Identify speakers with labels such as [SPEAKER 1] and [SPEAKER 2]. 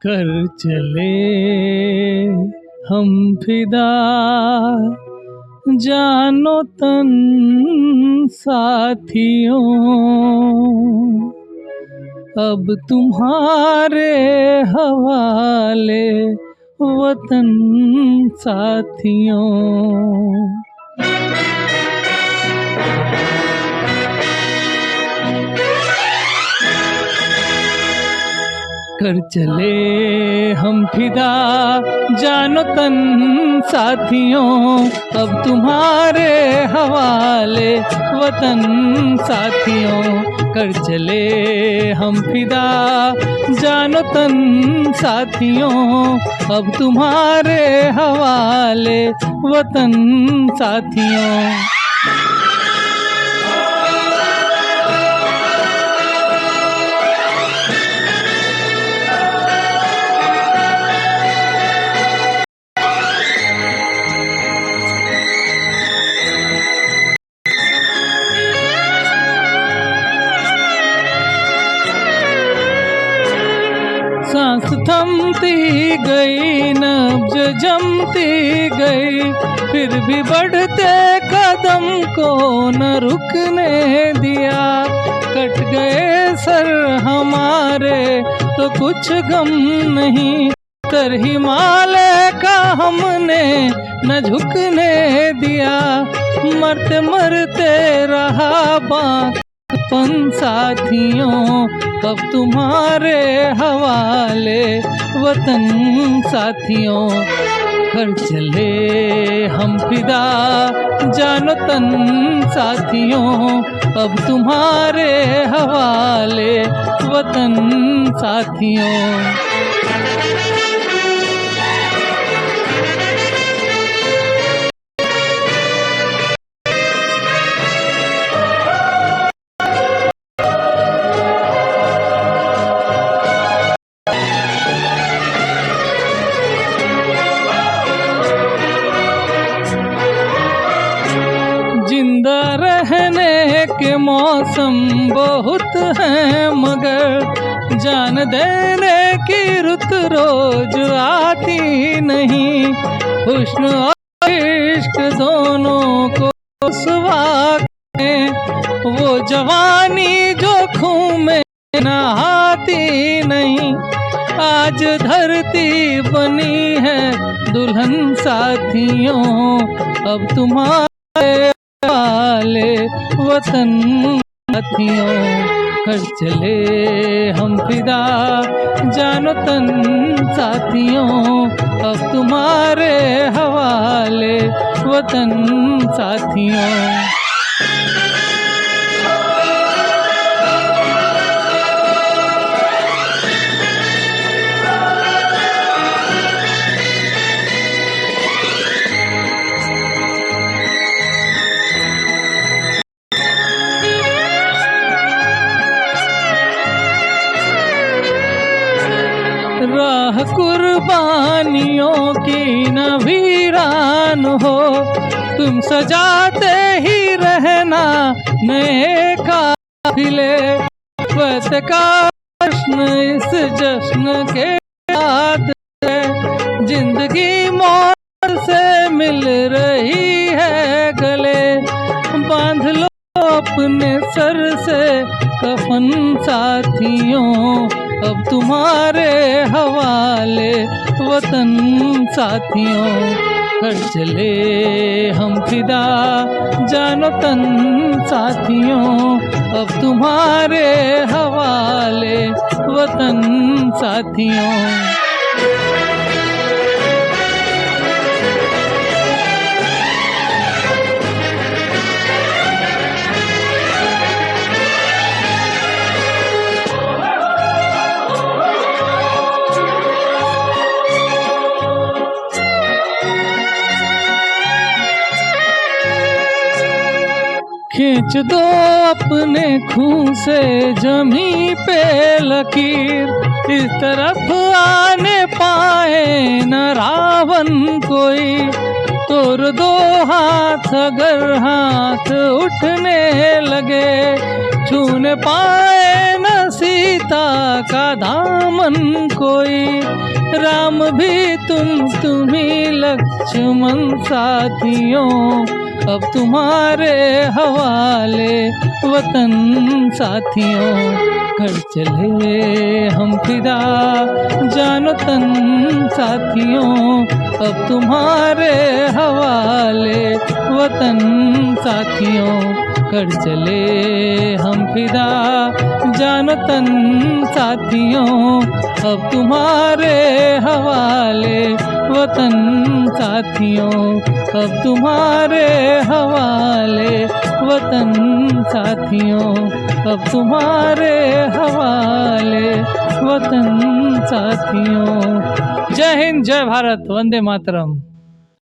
[SPEAKER 1] कर चले हम फिदा, जानो तन साथियों, अब तुम्हारे हवाले वतन साथियों। कर चले हम फिदा, जानो तन साथियों, अब तुम्हारे हवाले वतन साथियों। कर चले हम फिदा, जानो तन साथियों, अब तुम्हारे हवाले वतन साथियों। सांस थमती गई, नब्ज जमती गई, फिर भी बढ़ते कदम को न रुकने दिया। कट गए सर हमारे तो कुछ गम नहीं, तर हिमालय का हमने न झुकने दिया। मरते मरते रहा बांकपन साथियों, अब तुम्हारे हवाले वतन साथियों। कर चले हम फिदा, जानो तन साथियों, अब तुम्हारे हवाले वतन साथियों। जिंदा रहने के मौसम बहुत हैं, मगर जान देने की रुत रोज आती नहीं। हुस्न और इश्क दोनों को सुहाग है, वो जवानी जो खून में नहाती नहीं। आज धरती बनी है दुल्हन साथियों, अब तुम्हारे वाले वतन साथियों। कर चले हम फिदा, जानो तन साथियों, अब तुम्हारे हवाले वतन साथियों। राह कुर्बानियों की न वीरान हो, तुम सजाते ही रहना नए काफिले। वक्त का जश्न इस जश्न के साथ है, जिंदगी मौत से मिल रही है गले। बांध लो अपने सर से कफन साथियों, अब तुम्हारे हवाले वतन साथियों। कर चले हम फिदा, जानो तन साथियों, अब तुम्हारे हवाले वतन साथियों। खींच दो अपने खून से जमी पे लकीर, इस तरफ आने पाए न रावण कोई। तोड़ दो हाथ अगर हाथ उठने लगे, छूने पाए न सीता का दामन कोई, राम भी तुम ही लक्ष्मण साथियों, अब तुम्हारे हवाले वतन साथियों। कर चले हम फिदा जानो तन साथियों, अब तुम्हारे हवाले वतन साथियों। कर चले हम फिदा जानो तन साथियों, अब तुम्हारे हवाले वतन साथियों, अब तुम्हारे हवाले वतन साथियों, अब तुम्हारे हवाले वतन साथियों। जय हिंद, जय भारत, वंदे मातरम।